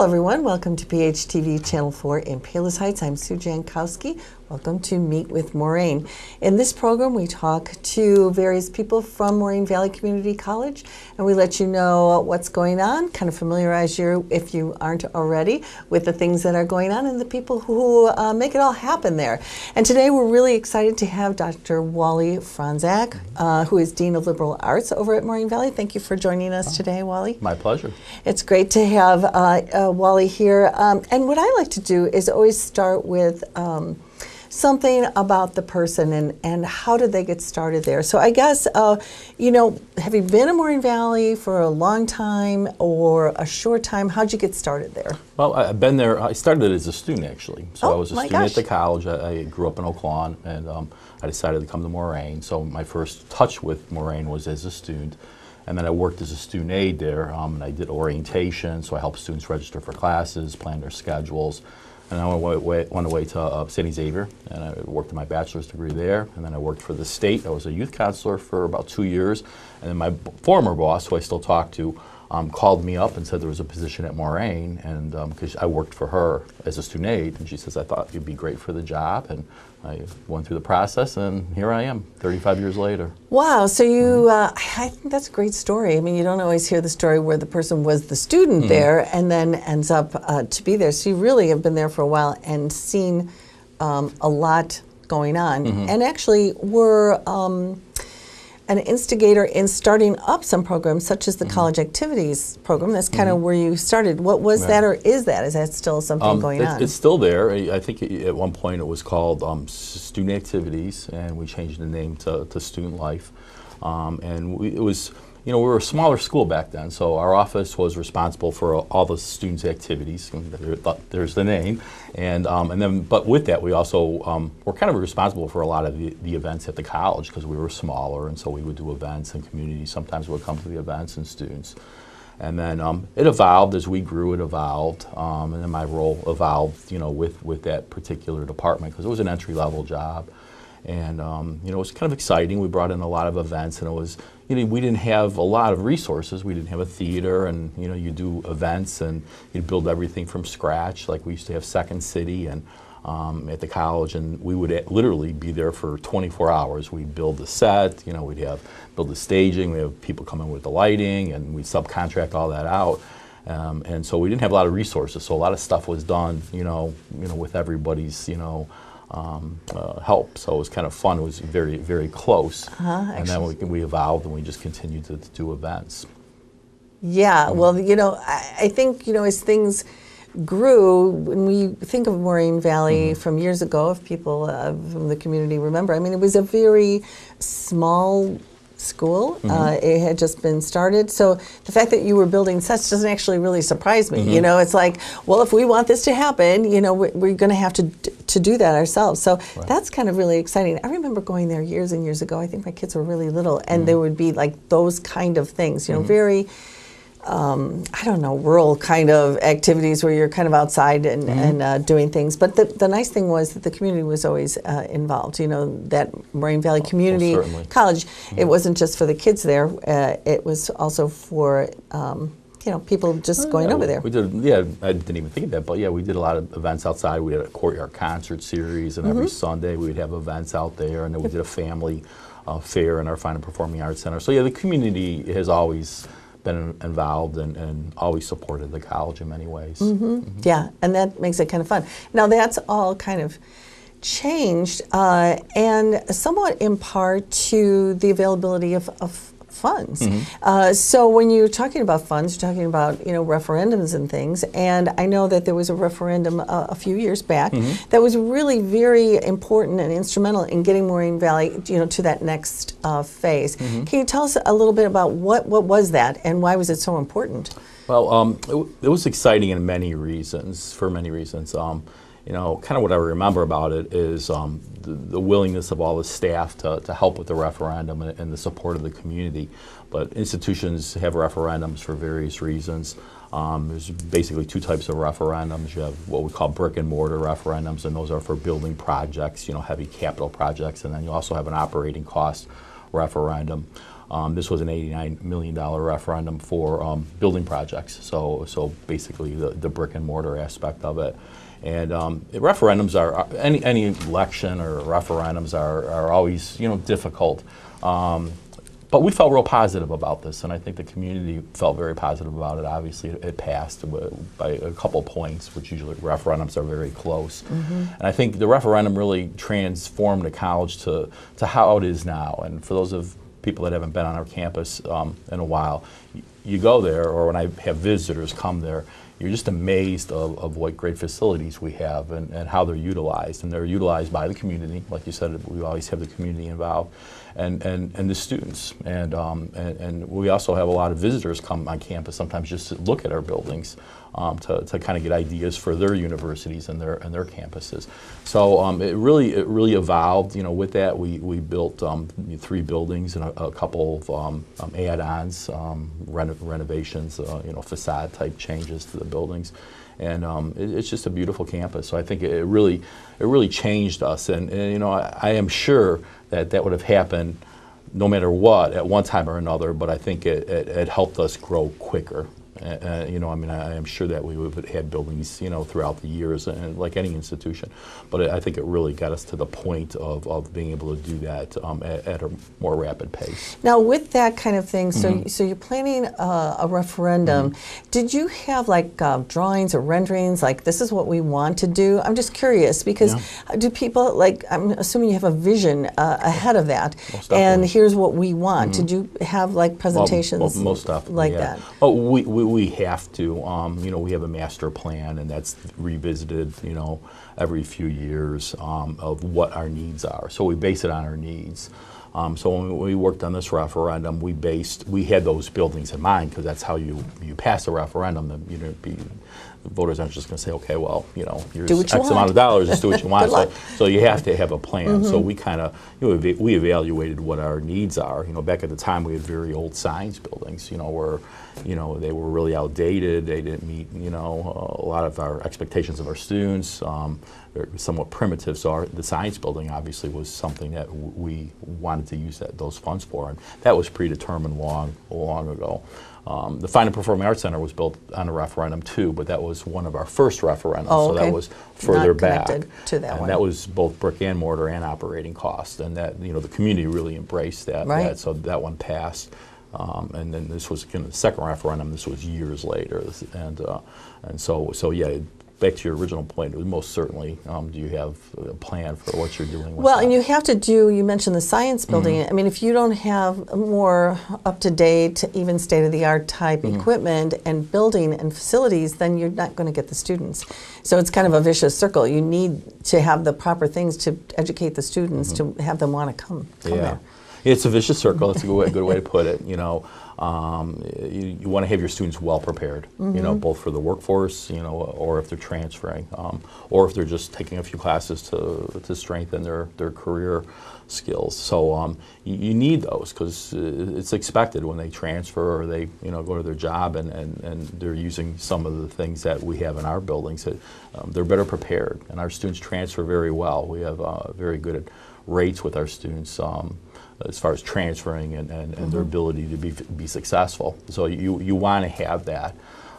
Hello everyone, welcome to PHTV Channel 4 in Palos Heights. I'm Sue Jankowski. Welcome to Meet with Moraine. In this program we talk to various people from Moraine Valley Community College and we let you know what's going on, kind of familiarize you, if you aren't already, with the things that are going on and the people who make it all happen there. And today we're really excited to have Dr. Wally Franczak, who is Dean of Liberal Arts over at Moraine Valley. Thank you for joining us today, Wally. My pleasure. It's great to have Wally here. And what I like to do is always start with something about the person and how did they get started there. So I guess, you know, have you been in Moraine Valley for a long time or a short time? How'd you get started there? Well, I've been there. I started as a student, actually. So I was a student gosh. at the college. I grew up in Oak Lawn, and I decided to come to Moraine. So my first touch with Moraine was as a student. And then I worked as a student aide there, and I did orientation, so I helped students register for classes, plan their schedules. And I went away to St. Xavier, and I worked on my bachelor's degree there. And then I worked for the state. I was a youth counselor for about 2 years. And then my former boss, who I still talk to, called me up and said there was a position at Moraine, and because I worked for her as a student aide, and she says, I thought you'd be great for the job. And I went through the process, and here I am, 35 years later. Wow, so you, I think that's a great story. I mean, you don't always hear the story where the person was the student there and then ends up to be there. So you really have been there for a while and seen a lot going on, and actually were an instigator in starting up some programs such as the college activities program. That's kind of where you started. What was that, or is that still something going on? It's still there. I think at one point it was called Student Activities, and we changed the name to Student Life. And it was, you know, we were a smaller school back then, so our office was responsible for all the students' activities. There's the name, and then, but with that, we also were kind of responsible for a lot of the events at the college because we were smaller, and so we would do events, and community sometimes would come to the events and students. And then it evolved as we grew. It evolved, and then my role evolved, you know, with that particular department because it was an entry-level job. And you know, it was kind of exciting. We brought in a lot of events, and it was, you know, we didn't have a lot of resources. We didn't have a theater, and you know, you do events and you build everything from scratch. Like we used to have Second City and at the college, and we would literally be there for 24 hours. We'd build the set, you know, build the staging. We have people come in with the lighting, and we subcontract all that out. And so we didn't have a lot of resources. So a lot of stuff was done, you know, with everybody's, you know, help. So it was kind of fun. It was very, very close. And then we evolved and we just continued to do events. Yeah. Well, you know, I think, you know, as things grew, when we think of Moraine Valley from years ago, if people from the community remember, I mean, it was a very small school. It had just been started. So the fact that you were building sets doesn't actually really surprise me. You know, it's like, well, if we want this to happen, you know, we're going to have to do that ourselves. So that's kind of really exciting. I remember going there years and years ago. I think my kids were really little, and there would be like those kind of things, you know, very, I don't know, rural kind of activities where you're kind of outside and doing things. But the nice thing was that the community was always involved. You know, that Moraine Valley Community College, it wasn't just for the kids there. It was also for, you know, people just going over there. We did, I didn't even think of that, but yeah, we did a lot of events outside. We had a courtyard concert series, and every Sunday we would have events out there, and then we did a family fair in our Fine and Performing Arts Center. So yeah, the community has always been involved and always supported the college in many ways. Yeah, and that makes it kind of fun. Now that's all kind of changed, and somewhat in part to the availability of funds. So when you're talking about funds, you're talking about, you know, referendums and things, and I know that there was a referendum a few years back that was really very important and instrumental in getting Moraine Valley, you know, to that next phase. Can you tell us a little bit about what was that and why was it so important? Well, it was exciting in many reasons, for many reasons. You know, kind of what I remember about it is the willingness of all the staff to help with the referendum and the support of the community. But institutions have referendums for various reasons. There's basically two types of referendums. You have what we call brick and mortar referendums, and those are for building projects, you know, heavy capital projects. And then you also have an operating cost referendum. This was an $89 million referendum for building projects, so basically the brick and mortar aspect of it. And referendums are, any election or referendums are always, difficult. But we felt real positive about this, and I think the community felt very positive about it. Obviously, it passed by a couple points, which usually referendums are very close. And I think the referendum really transformed the college to how it is now. And for those of people that haven't been on our campus in a while, you go there, or when I have visitors come there, you're just amazed of what great facilities we have and how they're utilized. And they're utilized by the community. Like you said, we always have the community involved, and the students. And we also have a lot of visitors come on campus sometimes just to look at our buildings, to kind of get ideas for their universities and their campuses. So it really evolved. With that, we built 3 buildings and a couple of add-ons, renovations, facade type changes to the buildings, and it's just a beautiful campus. So I think it really changed us, and I am sure that would have happened no matter what at one time or another, but I think it helped us grow quicker. I am sure that we would have had buildings, throughout the years, and like any institution. But I think it really got us to the point of being able to do that at a more rapid pace. Now, with that kind of thing, so you're planning a referendum. Did you have drawings or renderings, like this is what we want to do? I'm just curious, because do people, I'm assuming you have a vision ahead of that, and here's what we want. Did you have presentations most definitely, like that? Oh, we have to. We have a master plan, and that's revisited, every few years of what our needs are. So we base it on our needs. So when we worked on this referendum, we had those buildings in mind, because that's how you pass a referendum. The voters aren't just going to say, okay, well, here's X amount of dollars, just do what you want. So you have to have a plan. So we kind of, we evaluated what our needs are. Back at the time, we had very old science buildings, where, they were really outdated. They didn't meet, a lot of our expectations of our students. They're somewhat primitive. So the science building obviously was something that we wanted to use those funds for, and that was predetermined long ago. The Fine and Performing Arts Center was built on a referendum too, but that was one of our first referendums, so that was further back. To that one. That was both brick and mortar and operating costs, and that the community really embraced that. So that one passed, and then this was the second referendum. This was years later, and so yeah. Back to your original point, most certainly, do you have a plan for what you're doing with that? And you have to you mentioned the science building. I mean, if you don't have more up-to-date, even state-of-the-art type equipment and building and facilities, then you're not going to get the students. So it's kind of a vicious circle. You need to have the proper things to educate the students, to have them want to come there. It's a vicious circle. That's a good way to put it. You want to have your students well prepared, both for the workforce, or if they're transferring, or if they're just taking a few classes to strengthen their career skills. So you need those, because it's expected when they transfer or they go to their job and they're using some of the things that we have in our buildings, that they're better prepared. And our students transfer very well. We have very good rates with our students. As far as transferring and their ability to be successful. So you want to have that.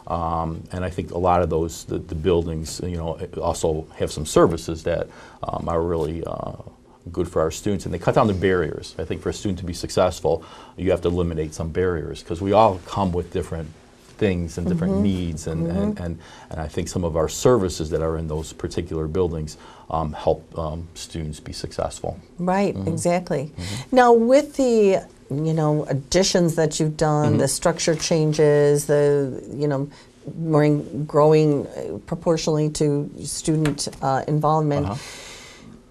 And I think a lot of those, the buildings, also have some services that are really good for our students, and they cut down the barriers. I think for a student to be successful, you have to eliminate some barriers, because we all come with different things and different needs, and I think some of our services that are in those particular buildings help students be successful. Right, exactly. Now, with the additions that you've done, the structure changes, the Moraine growing proportionally to student involvement.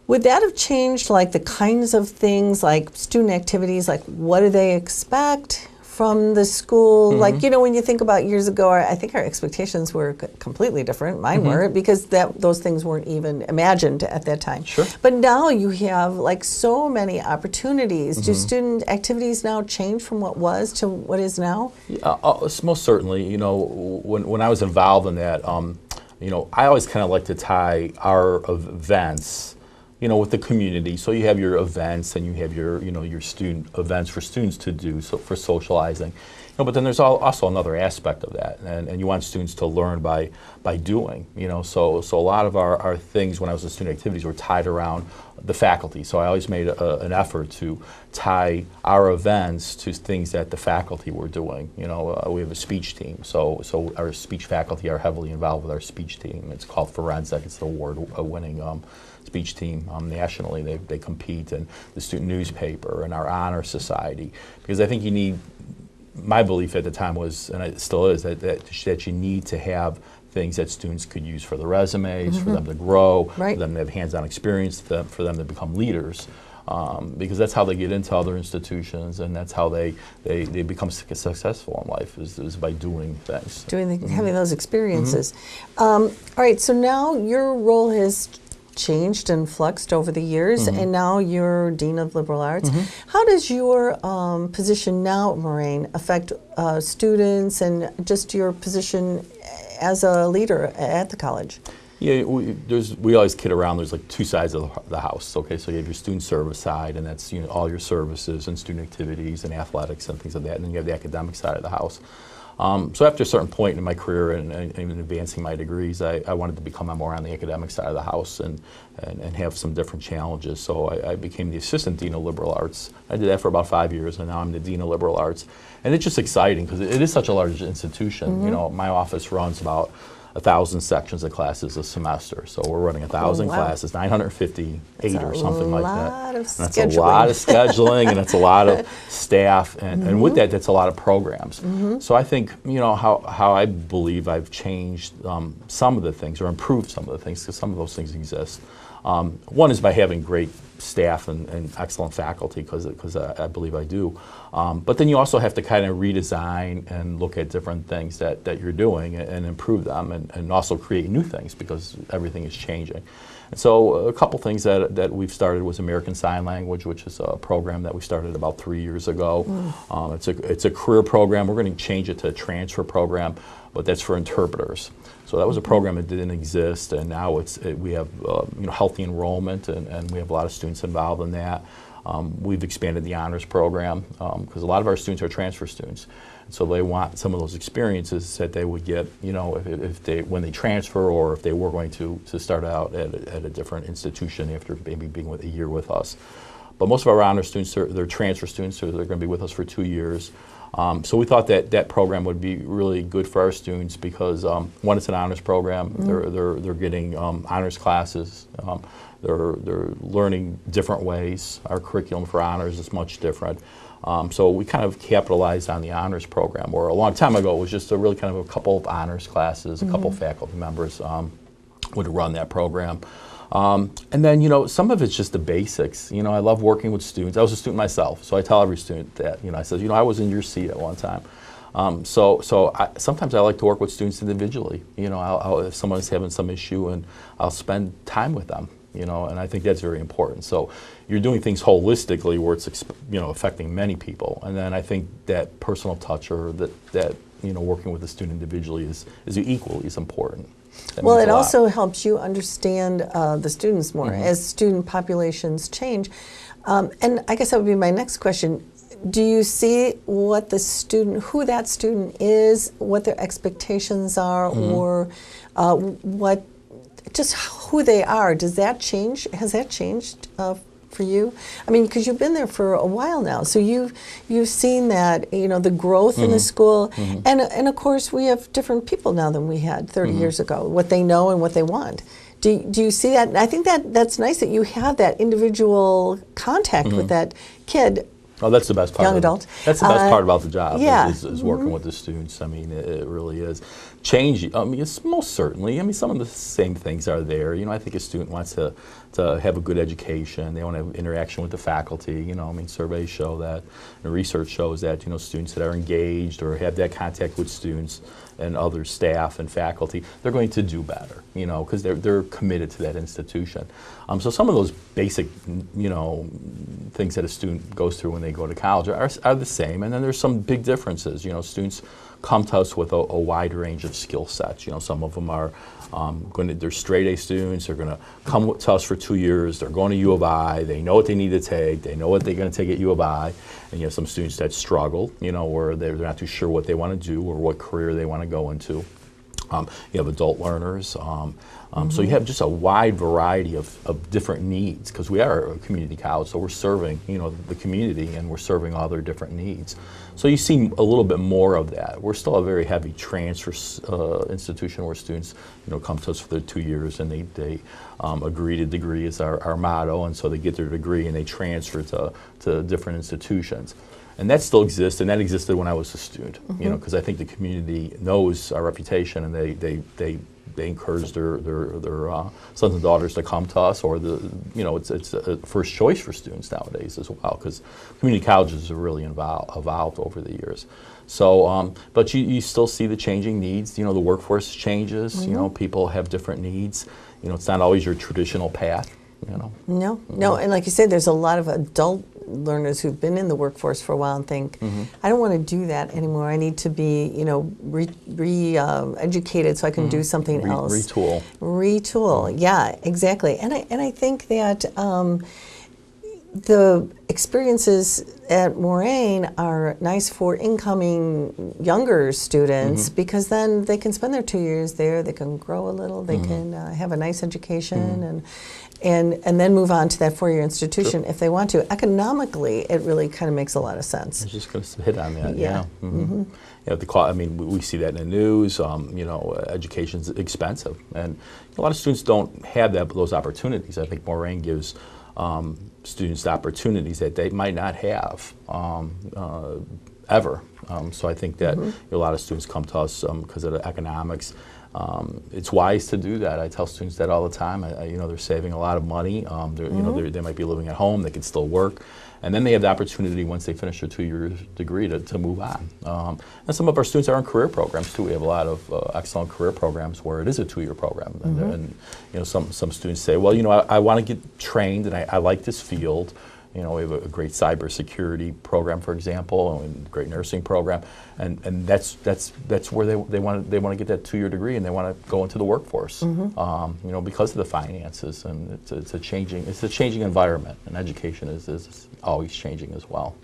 Would that have changed the kinds of things, like student activities, like what do they expect from the school? When you think about years ago, I think our expectations were completely different. Mine were, because those things weren't even imagined at that time. Sure. But now you have so many opportunities. Do student activities now change from what was to what is now? Most certainly. When I was involved in that, I always kind of like to tie our events with the community. So you have your events and you have your, your student events for students to do, so for socializing. But then there's also another aspect of that, and you want students to learn by doing. So a lot of our things when I was in student activities were tied around the faculty. So I always made an effort to tie our events to things that the faculty were doing. We have a speech team, so our speech faculty are heavily involved with our speech team. It's called Forensic. It's an award-winning speech team nationally. They compete in the student newspaper and our honor society, because I think you need. My belief at the time was, and it still is, that you need to have things that students could use for their resumes, for them to grow, for them to have hands-on experience, for them to become leaders, because that's how they get into other institutions, and that's how they become successful in life, is by doing things. Having those experiences. All right, so now your role has changed and fluxed over the years, and now you're Dean of Liberal Arts. How does your position now at Moraine affect students and just your position as a leader at the college? Yeah, we always kid around. There's like two sides of the house. Okay, so you have your student service side, and that's all your services and student activities and athletics and things like that. And then you have the academic side of the house. So after a certain point in my career and advancing my degrees, I wanted to become more on the academic side of the house and have some different challenges. So I became the assistant dean of liberal arts. I did that for about 5 years, and now I'm the dean of liberal arts. And it's just exciting because it is such a large institution. My office runs about 1,000 sections of classes a semester. So we're running 1,000 classes, 958 or something like that. That's a lot of scheduling, and it's a lot of staff, and with that, that's a lot of programs. So I think, how I believe I've changed some of the things, or improved some of the things, because some of those things exist. One is by having great staff and excellent faculty, because I believe I do. But then you also have to kind of redesign and look at different things that you're doing and improve them, and also create new things, because everything is changing. And so a couple things that we've started was American Sign Language, which is a program that we started about 3 years ago. It's a career program. We're going to change it to a transfer program, but that's for interpreters. So that was a program that didn't exist, and now we have healthy enrollment, and we have a lot of students involved in that. We've expanded the honors program, because a lot of our students are transfer students. So they want some of those experiences that they would get, when they transfer, or if they were going to start out at a different institution after maybe being a year with us. But most of our honor students, they're transfer students, so they're going to be with us for 2 years. So we thought that program would be really good for our students, because one, it's an honors program. They're getting honors classes. They're learning different ways. Our curriculum for honors is much different. So we kind of capitalized on the honors program, where a long time ago it was just a couple of honors classes, a couple of faculty members would run that program. And then, some of it's just the basics. I love working with students. I was a student myself, so I tell every student that. I said, I was in your seat at one time. Sometimes I like to work with students individually. If someone's having some issue, and I'll spend time with them. And I think that's very important. So you're doing things holistically, where it's affecting many people. And then I think that personal touch, or that working with the student individually is equally as important. Well, it also helps you understand the students more as student populations change. And I guess that would be my next question. Do you see who that student is, what their expectations are, or just who they are? Does that change? Has that changed for you? I mean, because you've been there for a while now, so you've seen that, the growth in the school, and of course we have different people now than we had 30 years ago, what they know and what they want. Do you see that? And I think that's nice that you have that individual contact with that kid. Oh, that's the best part. Young adult. That's the best part about the job. Yeah. Is working with the students. I mean, it really is. Change. It's most certainly. some of the same things are there. I think a student wants to have a good education. They want to have interaction with the faculty. Surveys show that, and research shows that students that are engaged or have that contact with students and other staff and faculty, they're going to do better. Because they're committed to that institution. So some of those basic things that a student goes through when they go to college are the same, and then there's some big differences. Students come to us with a wide range of skill sets. You know, some of them are they're straight A students. They're going to come to us for 2 years. They're going to U of I. They know what they need to take. They know what they're going to take at U of I. And you have some students that struggle, you know, where they're not too sure what they want to do or what career they want to go into. You have adult learners. So you have just a wide variety of different needs, because we are a community college, so we're serving, you know, the community, and we're serving all their different needs. So you see a little bit more of that. We're still a very heavy transfer institution where students, you know, come to us for their 2 years, and they agree to degree is our motto, and so they get their degree and they transfer to different institutions. And that still exists, and that existed when I was a student, you know, because I think the community knows our reputation, and they encourage their sons and daughters to come to us, or you know, it's a first choice for students nowadays as well, because community colleges have really evolved over the years. So, but you still see the changing needs. You know, the workforce changes. You know, people have different needs. You know, it's not always your traditional path. You know. No, and like you said, there's a lot of adult learners who've been in the workforce for a while and think, I don't want to do that anymore. I need to be, you know, educated so I can do something else. Retool. Yeah, exactly. And I think that the experiences at Moraine are nice for incoming younger students, because then they can spend their 2 years there. They can grow a little. They can have a nice education and then move on to that four-year institution if they want to. Economically, it really kind of makes a lot of sense. I was just going to hit on that. Yeah. Yeah, I mean, we see that in the news. You know, education's expensive, and a lot of students don't have those opportunities. I think Moraine gives students opportunities that they might not have ever. So I think that a lot of students come to us because of the economics. It's wise to do that. I tell students that all the time. You know, they're saving a lot of money. You know, they might be living at home. They can still work, and then they have the opportunity once they finish their 2-year degree to move on. And some of our students are in career programs too. We have a lot of excellent career programs where it is a 2-year program, and you know, some students say, well, you know, I want to get trained, and I like this field. You know, we have a great cybersecurity program, for example, and a great nursing program, and that's where they want to get that 2-year degree, and they want to go into the workforce. You know, because of the finances, and it's a changing environment, and education is always changing as well.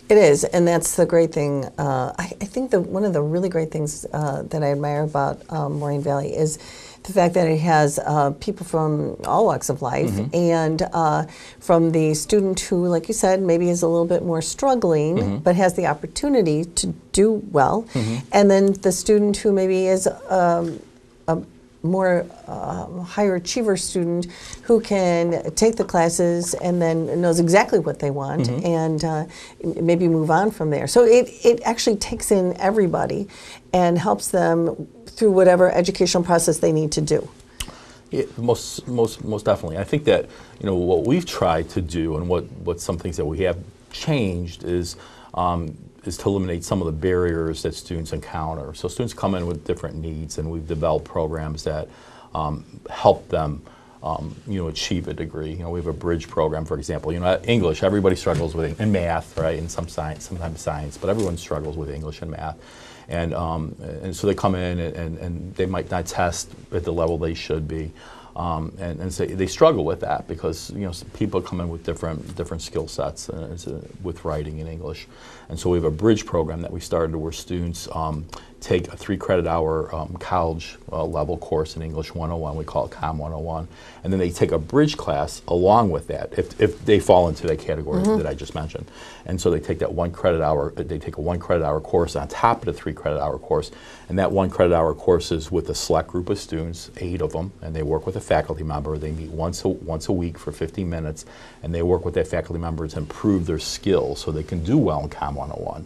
It is, and that's the great thing. I think one of the really great things that I admire about Moraine Valley is the fact that it has people from all walks of life, and from the student who, like you said, maybe is a little bit more struggling, but has the opportunity to do well, and then the student who maybe is a more higher achiever student who can take the classes and then knows exactly what they want and maybe move on from there. So it actually takes in everybody and helps them through whatever educational process they need to do. Yeah, most definitely. I think that, you know, what we've tried to do, and what some things that we have changed is to eliminate some of the barriers that students encounter. So students come in with different needs, and we've developed programs that help them you know, achieve a degree. You know, we have a bridge program, for example. You know, English, everybody struggles with, and math, right, and sometimes science, but everyone struggles with English and math. And so they come in, and they might not test at the level they should be. And so they struggle with that because, you know, people come in with different skill sets with writing in English. And so we have a bridge program that we started where students take a 3-credit-hour college level course in English 101. We call it COM 101. And then they take a bridge class along with that if they fall into that category that I just mentioned. And so they take that 1 credit hour, they take a 1 credit hour course on top of the 3 credit hour course. And that 1 credit hour course is with a select group of students, 8 of them, and they work with a faculty member. They meet once a week for 15 minutes, and they work with that faculty member to improve their skills so they can do well in COM 101.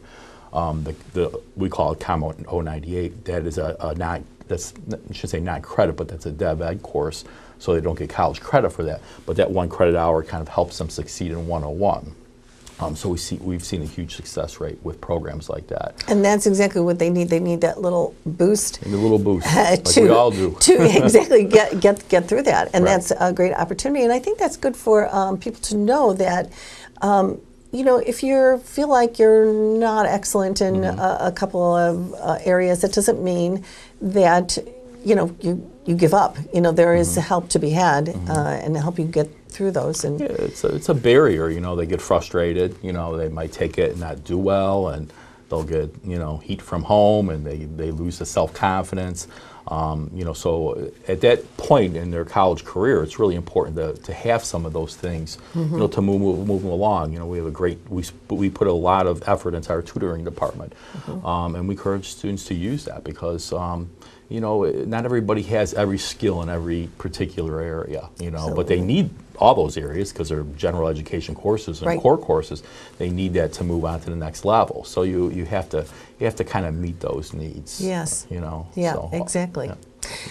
We call it COM 098. That is I should say non-credit, but that's a Dev Ed course, so they don't get college credit for that. But that 1 credit hour kind of helps them succeed in 101. So we've seen a huge success rate with programs like that. And that's exactly what they need. They need that little boost. A little boost, like we all do. To exactly get through that. And that's a great opportunity. And I think that's good for people to know that you know, if you feel like you're not excellent in a couple of areas, that doesn't mean that, you know, you give up. You know, there is help to be had and help you get through those. And yeah, it's a barrier. You know, they get frustrated. You know, they might take it and not do well, and they'll get, you know, heat from home, and they lose the self-confidence. You know, so at that point in their college career, it's really important to have some of those things, you know, to move them along. You know, we have we put a lot of effort into our tutoring department, and we encourage students to use that because, you know, not everybody has every skill in every particular area, you know, Absolutely. but they need all those areas because they're general education courses and Right. core courses. They need that to move on to the next level. So you have to kind of meet those needs. Yes. You know. Yeah, so, exactly. yeah.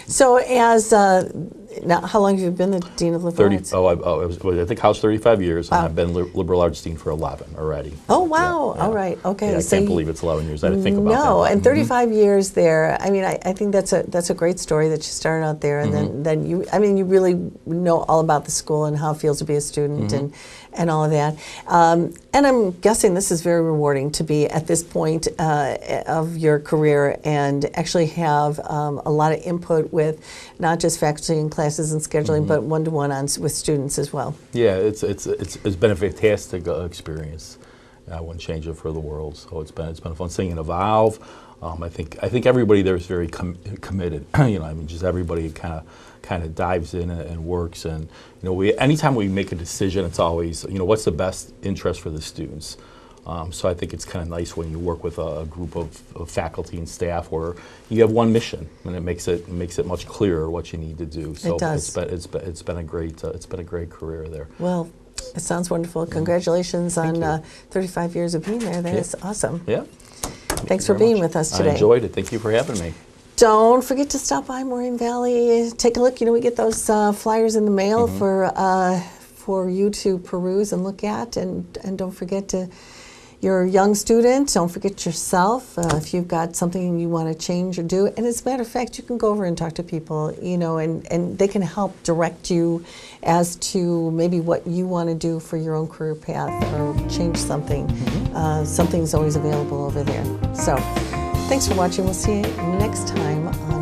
So as, now how long have you been the Dean of Liberal 30. Arts? I think I was 35 years, Wow. and I've been liberal arts dean for 11 already. Oh, wow. Yeah, yeah. All right. Okay. Yeah, I So can't you- believe it's 11 years. I didn't think about that. No, but- and 35 years there. I mean, I think that's a great story that you started out there, and then you. I mean, you really know all about the school and how it feels to be a student and all of that. And I'm guessing this is very rewarding to be at this point of your career and actually have a lot of input with not just faculty and classes and scheduling, but one-to-one with students as well. Yeah, it's been a fantastic experience. I wouldn't change it for the world. So it's been a fun thing and evolve. I think everybody there is very committed. You know, I mean, just everybody kind of dives in and works. And you know, anytime we make a decision, it's always, you know, what's the best interest for the students. So I think it's kind of nice when you work with a group of faculty and staff where you have one mission, and it makes it much clearer what you need to do. So It does. it's been a great career there. Well, it sounds wonderful. Congratulations on 35 years of being there. That is awesome. Yeah. Thanks for being with us today. I enjoyed it. Thank you for having me. Don't forget to stop by Moraine Valley. Take a look. You know, we get those flyers in the mail for you to peruse and look at. And don't forget to, you're a young student, don't forget yourself. If you've got something you want to change or do. And as a matter of fact, you can go over and talk to people, you know, and they can help direct you as to maybe what you want to do for your own career path or change something. Something's always available over there. So thanks for watching. We'll see you next time on